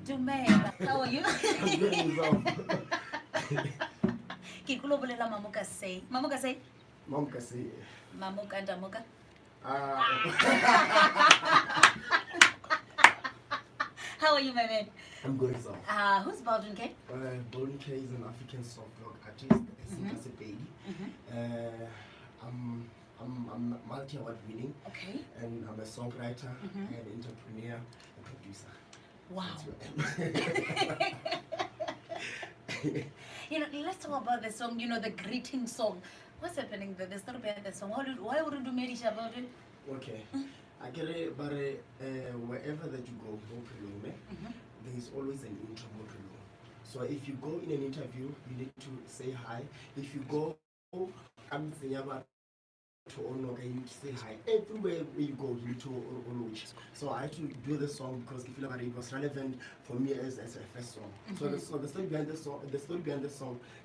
Dumela. How are you? I'm good yourself. Ke kulo bolela mamoka say. Mamoka say. Mom can say. Mamoka and Amoka. Uh, How are you, my man? I'm good yourself. Who's Baldwin K? Bolin K is an African soft rock artist. As a baby. I'm multi-award winning, Okay. and I'm a songwriter, an entrepreneur, a producer. Wow. That's who I am. Let's talk about the song, the greeting song. What's happening there? The story behind the song. Why wouldn't you marry about it? Okay. I get it, but wherever that you go, there is always an intro. So if you go in an interview, you need to say hi. If you go, I'm saying about to Onoka, you need to say hi. Everywhere where you go, you need to Onoka. So I had to do the song because I feel like it was relevant for me as a first song. So the story behind the song,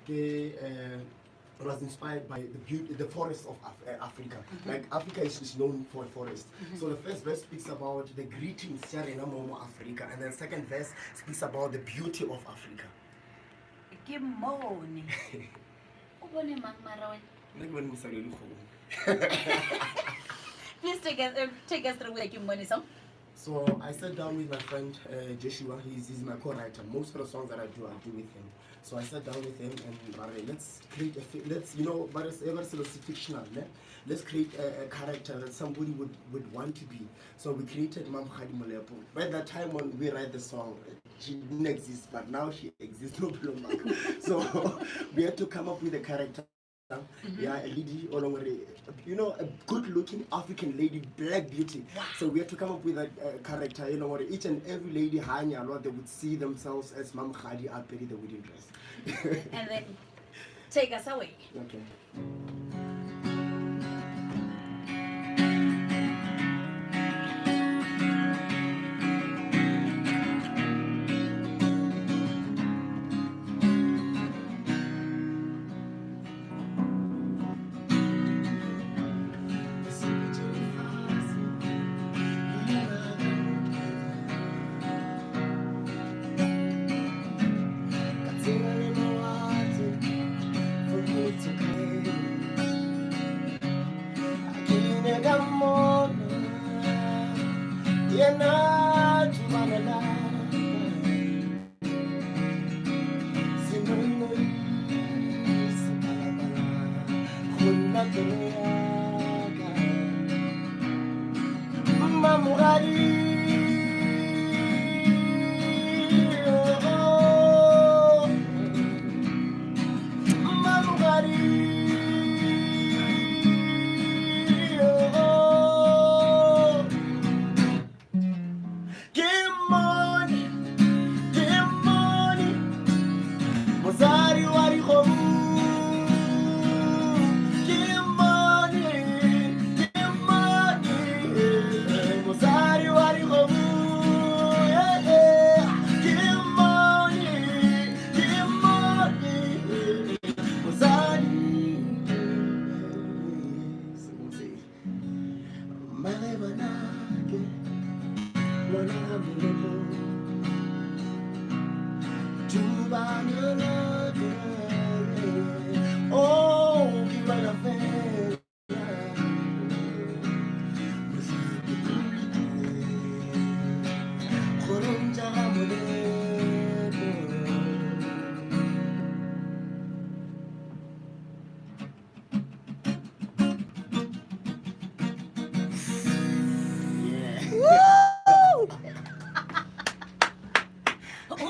it was inspired by the beauty, the forest of Africa. Like Africa is known for a forest. So the first verse speaks about the greetings, Momo Africa, and the second verse speaks about the beauty of Africa. Give money. Ubone Mama Please take us through with your money song. So I sat down with my friend Joshua. He's my co-writer. Most of the songs that I do with him. So I sat down with him and let's create but it's ever so fictional. Let's create a character that somebody would want to be. So we created Mam Khadi Molepo. By that time when we write the song, she didn't exist, but now she exists. No problem. So we had to come up with a character. Yeah, a lady, a good-looking African lady, black beauty. Wow. So we had to come up with a character, each and every lady, they would see themselves as Mam Khadi Aperi, the wedding dress. And then take us away. Okay.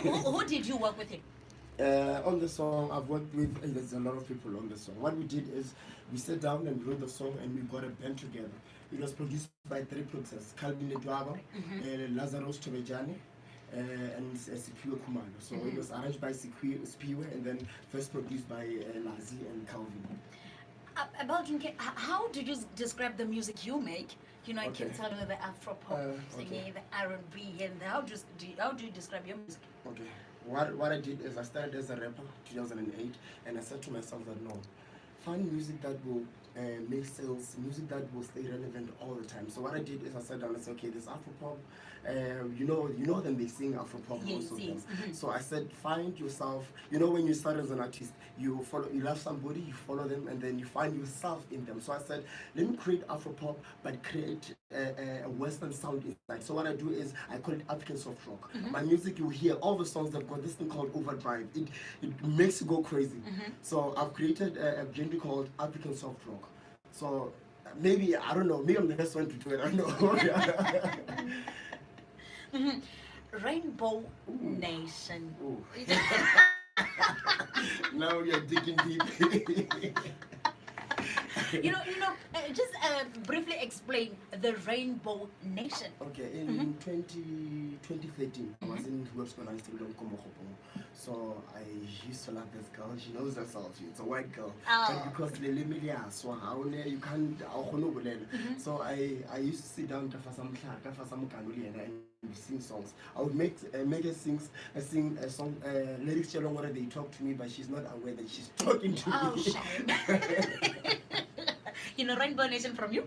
Who did you work with him? On the song, I've worked with, there's a lot of people on the song. What we did is we sat down and wrote the song and we got a band together. It was produced by three producers, Calvin Ledwaba, Lazarus Tobejani, and Sikiwe Kumalo. So it was arranged by Sikiwe and then first produced by Lazi and Calvin. Baldwin K, how did you describe the music you make? I can tell you the Afro pop singing, the R&B, and how do you describe your music? Okay. What I did is I started as a rapper 2008, and I said to myself that no, find music that will make sales, music that will stay relevant all the time. So what I did is I sat down and said, okay, this Afropop, you know them, they sing Afropop, Yes, most of yes. them. Mhm. So I said, find yourself. You know, when you start as an artist, you love somebody, you follow them, and then you find yourself in them. So I said, let me create Afropop, but create a Western sound inside. So what I do is I call it African soft rock. My music, you hear all the songs. They've got this thing called overdrive. It makes you go crazy. So I've created a genre called African soft rock. So maybe, I don't know, maybe I'm the best one to do it. I don't know. Rainbow Nation. Ooh. Now you're digging deep. Just briefly explain the Rainbow Nation. Okay, in 2013, I was in Webscon in Komokopong. So I used to love this girl. She knows herself. It's a white girl. Oh. But because you can't. So I used to sit down and sing songs. I would make her sing a song, lyrics along what they talk to me, but she's not aware that she's talking to Oh, me. shame. Rainbow Nation from you?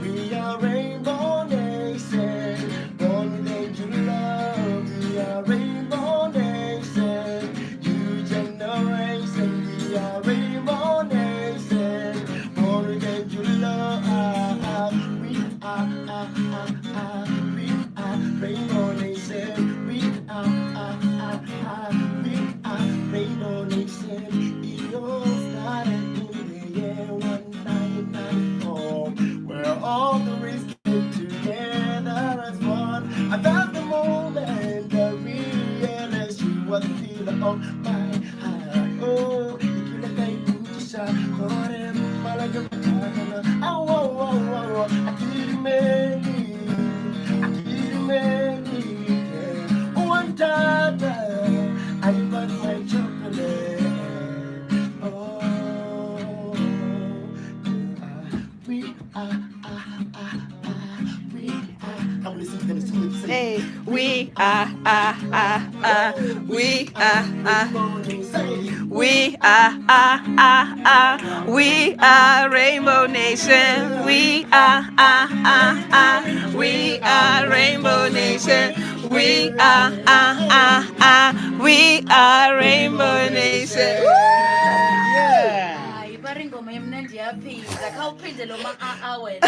We are Rainbow Nation, born with angel love. We are Rainbow Nation, new generation. We are Rainbow Nation, born with angel love. We are Rainbow Nation. We are Rainbow Nation. It all started in the year 1994, where all the race came together as one. I felt the moment I realized you were the feeling of my heart. Oh, you look like you shot, caught him, Malaga, oh, oh, oh, oh, I keep one time, I got my chocolate. Oh, we are. Come listen to them sing. Hey, we are, we are, we are, we are Rainbow Nation. We are, we are Rainbow Nation. We are, we are Rainbow Nation. Hayi baringoma emnandi yaphinda khawuphinde lo ma wena.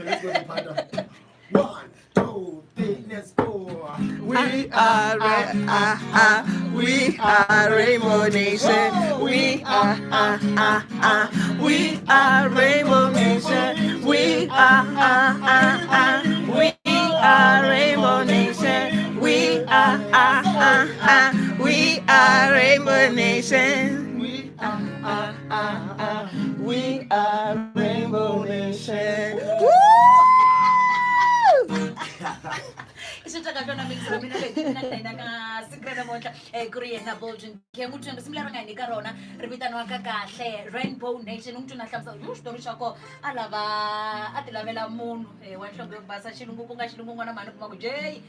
Let's go to Panda. 1, 2, 3, let's go. We are, we are Rainbow Nation. We are Rainbow Nation. We are Rainbow Nation. We are Rainbow Nation. We are Rainbow Nation. Woo! Isitakatona mixer mina le ka secret namonhla kuri yena Bolton ke umuntu ngesimlero ngani ka rona ri vitaniwa ka kahle Rainbow Nation umuntu na hlamisa xitori xa ko alava a ti lavela munhu wa nhlonge yo basa xilungu ku nga xilungu n'wana mani kuma ku jey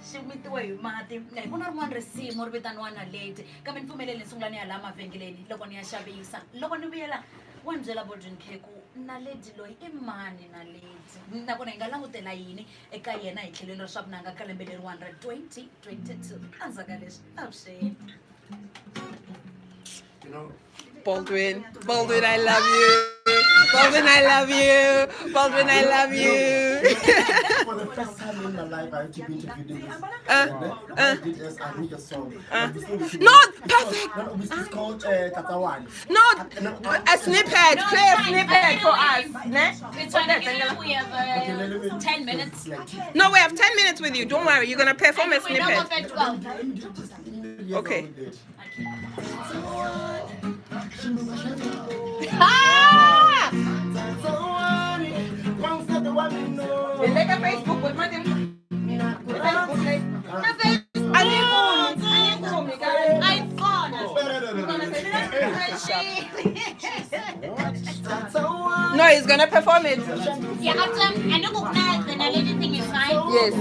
xi mitiwe hi mati hi vona rin'wana risimu ri vitaniwa na lady kambe ni pfumeleli ni sungula ni ya laha mavhengeleni loko ni ya xavisa loko ni vuyela wa ni byela Bolton K ku Naledi loyi i mani Naledi nakona hi nga langutela yini eka yena hi tlhelelo swa vunanga ka lembe leriwani ra 2022 andzaka leswi avuxeni. You know, Baldwin, I love you. Baldwin, I love you. Baldwin, I love you. For the first time in my life, I had to be interviewed in this. What I did is I wrote a song. No, perfect. No, it's called Tatawan. No, a snippet. Play a snippet for us. Ne? It's fine. We have 10 minutes. No, we have 10 minutes with you. Don't worry. You're going to perform a We're not snippet. going to 12. Okay. Ah! Like a Facebook with Madam. No, he's gonna perform it. Yeah, after I know the lady thing is fine. Yes.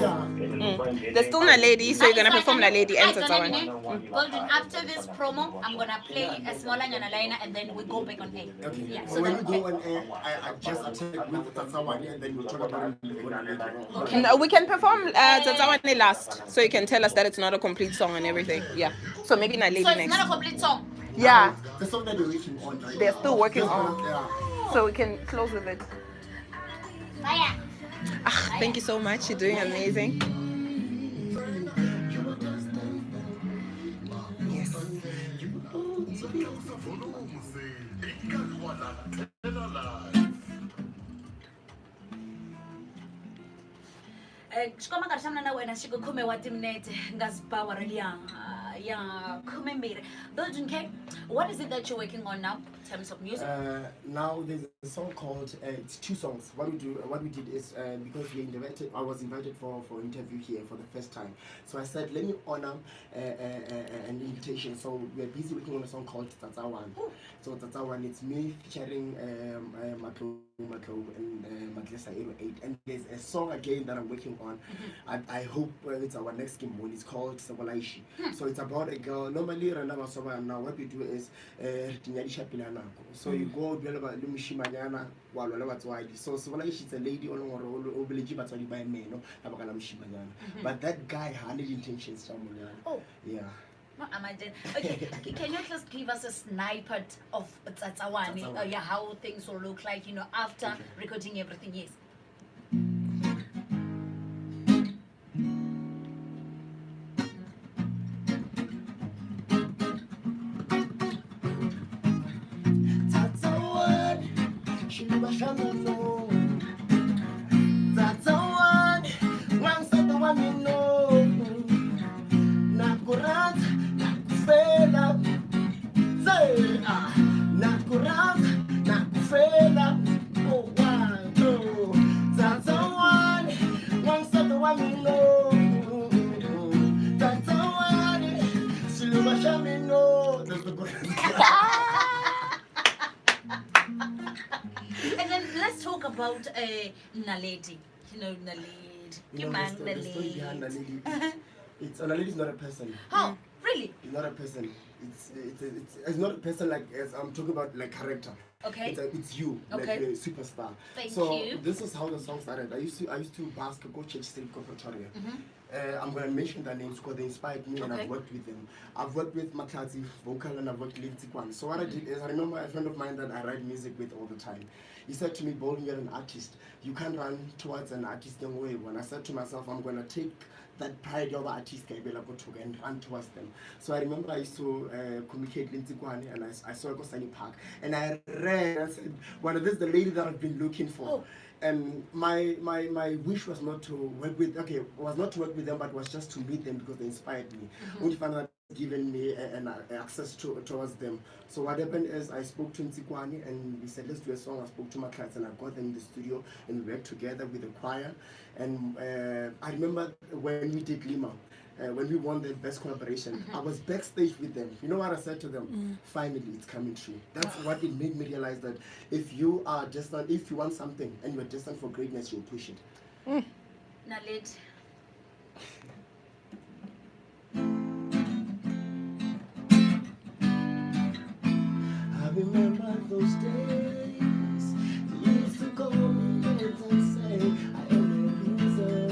There's still a lady, so you're gonna perform a lady and Golden, after this promo, I'm gonna play a smaller liner and then we go back on air. Okay. Yeah, So when we go on air, I just attack with the Tatsawani and then we'll talk about it. Okay. No, we can perform Tatawane last, so you can tell us that it's not a complete song and everything. Yeah. So maybe not lady So it's next. not a complete song. Yeah. The song that they're working on, right? They're still working on. Yeah. So we can close with it. Fire. Ah, thank you so much. You're doing amazing. Yes. Xikoma nkarhi xa mina na wena xi ku khume wa timinete ngazibhawa ya khume mbirhi. Golden K, what is it that you're working on now in terms of music? Now there's a song called it's two songs. What we did is because I was invited for interview here for the first time. So I said let me honor an invitation. So we're busy working on a song called Tatawan. So Tatawan, it's me featuring Matlo and Matlesa 808. And there's a song again that I'm working on. I hope it's our next game one. It's called Sabolaishi. So it's about a girl. Normally now what we do is so you go Lumishimanyana while so Sabolaishi is a lady by men, but that guy had intentions. Oh. Yeah. No, imagine. Okay, can you just give us a snippet of Tsatsawani? Yeah, how things will look like, after recording everything. Yes. And then let's talk about Naledi. Naledi. The story behind Naledi. Naledi is not a person. Oh, really? It's not a person. It's not a person like as I'm talking about like character. Okay. It's you, Okay. like a superstar. Thank so you. This is how the song started. I used to basketball Church State Pretoria. I'm gonna mention their names because they inspired me and Okay. I've worked with them. I've worked with Makati vocal and I've worked with Lindsay Kwan. So what I did is I remember a friend of mine that I write music with all the time. He said to me, Baldwin, you're an artist. You can't run towards an artist young way. When I said to myself, I'm gonna take that pride of artists and run towards them. So I remember I used to communicate Lindsay Kwan and I saw her go Sunny Park and I ran and said, well, this is the lady that I've been looking for. Oh. And my wish was not to work with them, but was just to meet them because they inspired me. Only found that given me an access towards them. So what happened is I spoke to Ntsikwani and we said let's do a song. I spoke to my clients and I got them in the studio and we worked together with the choir. And I remember when we did Lima. When we won the best collaboration, I was backstage with them. You know what I said to them? Finally, it's coming true. That's what it made me realize that if you are destined, if you want something and you're destined for greatness, you'll push it. Naledi. I remember those days. You used to call me and say I am a loser.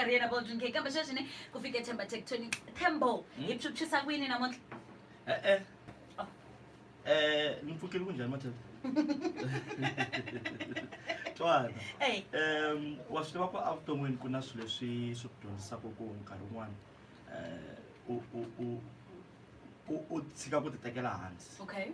Rihanna Boldrin K kambe shashini kufika Themba Tectonic Tembo ipchuphisa kwini namonhla ngifukile kunjani mathela Twana hey wasitwa kwa afternoon kuna swilo leswi swidyondzisa ku nkarhi wun'wana u tshika ku titekela hansi okay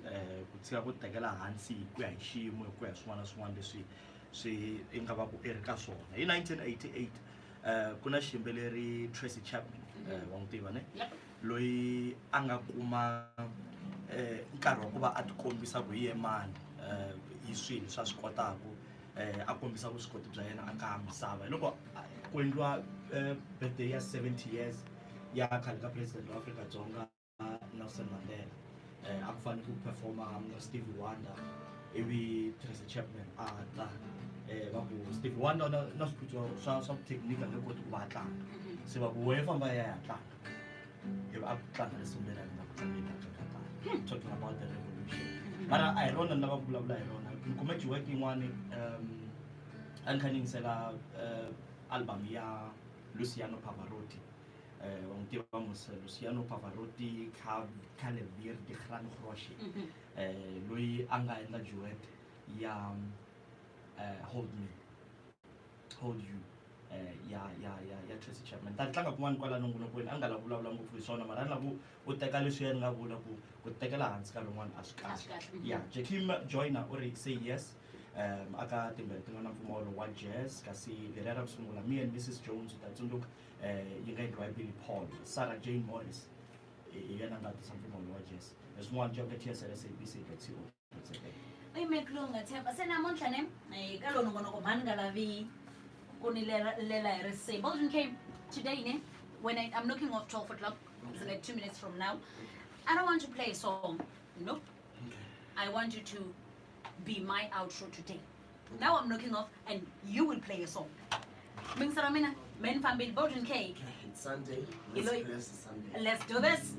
ku tshika ku titekela hansi ku ya hi xiyimo ku ya swin'wana na swin'wana leswi swi i nga va ku i ri ka swona hi 1988 kuna xiyimbeleri Tracy Chapman wa n'wi tiva ne loyi a nga kuma nkarhi wa ku va a tikombisa ku hi yemani hi swilo swa swi kotaku a kombisa vuswikoti bya yena aka misava loko ku endliwa birthday ya 70 years ya khale ka president wa Afrika-Dzonga Nelson Mandela a ku fanele ku performa Stevie Wonder ivi Tracy Chapman a ta va ku Stevie Wonder na swiphiqo swa technique a nge koti ku va tlanga se va ku wehe famba ya tlanga ivi a tlanga risimu leri na ku tlangela talking about the revolution mara a hi rona ni lava ku vulavula hi rona ni kume jiweki yin'wani a ni kha ni yingisela album ya Luciano Pavarotti wa n'wi tiva Luciano Pavarotti Clavier de Gran Grosse loyi a nga endla duet ya Hold You ya Tracy Chapman ta tlanga kun'wana kwala nongonokweni a nga la vulavula ngopfu hi swona mara ni lava u teka leswi yena nga vula ku tekela hansi ka rin'wana a swi kahle ya Jackie Joyner u ri say yes aka timbele tin'wana mpfumawulo wa jazz kasi leri ra ku sungula me and Mrs Jones ta tsundzuka yi nga endliwa hi Billy Paul Sarah Jane Morris yena nga tisa mpfumawulo wa jazz leswin'wana joka tsabc.co.za Ay meklunga Themba senamonhla ne ka lona ngonoko mani nga lavi kunilela recipe Boldrin K today ne when I'm knocking off 12 o'clock so like 2 minutes from now I don't want to play a song nope I want you to be my outro today now I'm knocking off and you will play a song Mingsara mina men family Boldrin K It's Sunday. Eloy. Let's Sunday. let's do this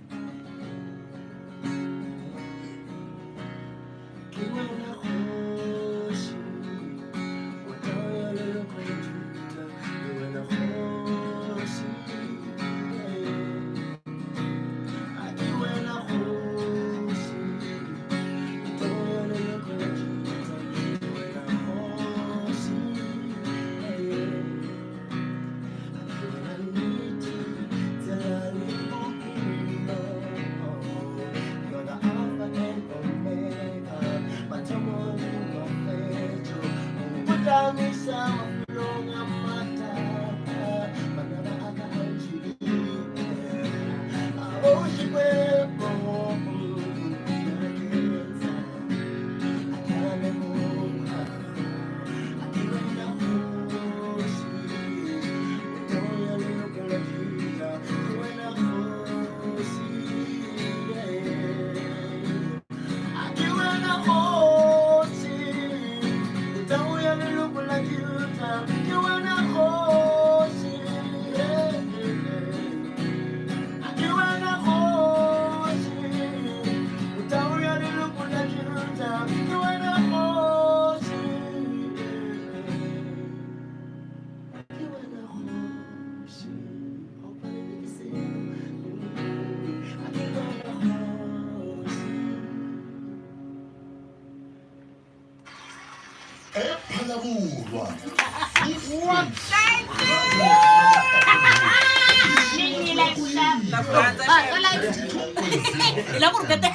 la kurgata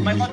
Mama,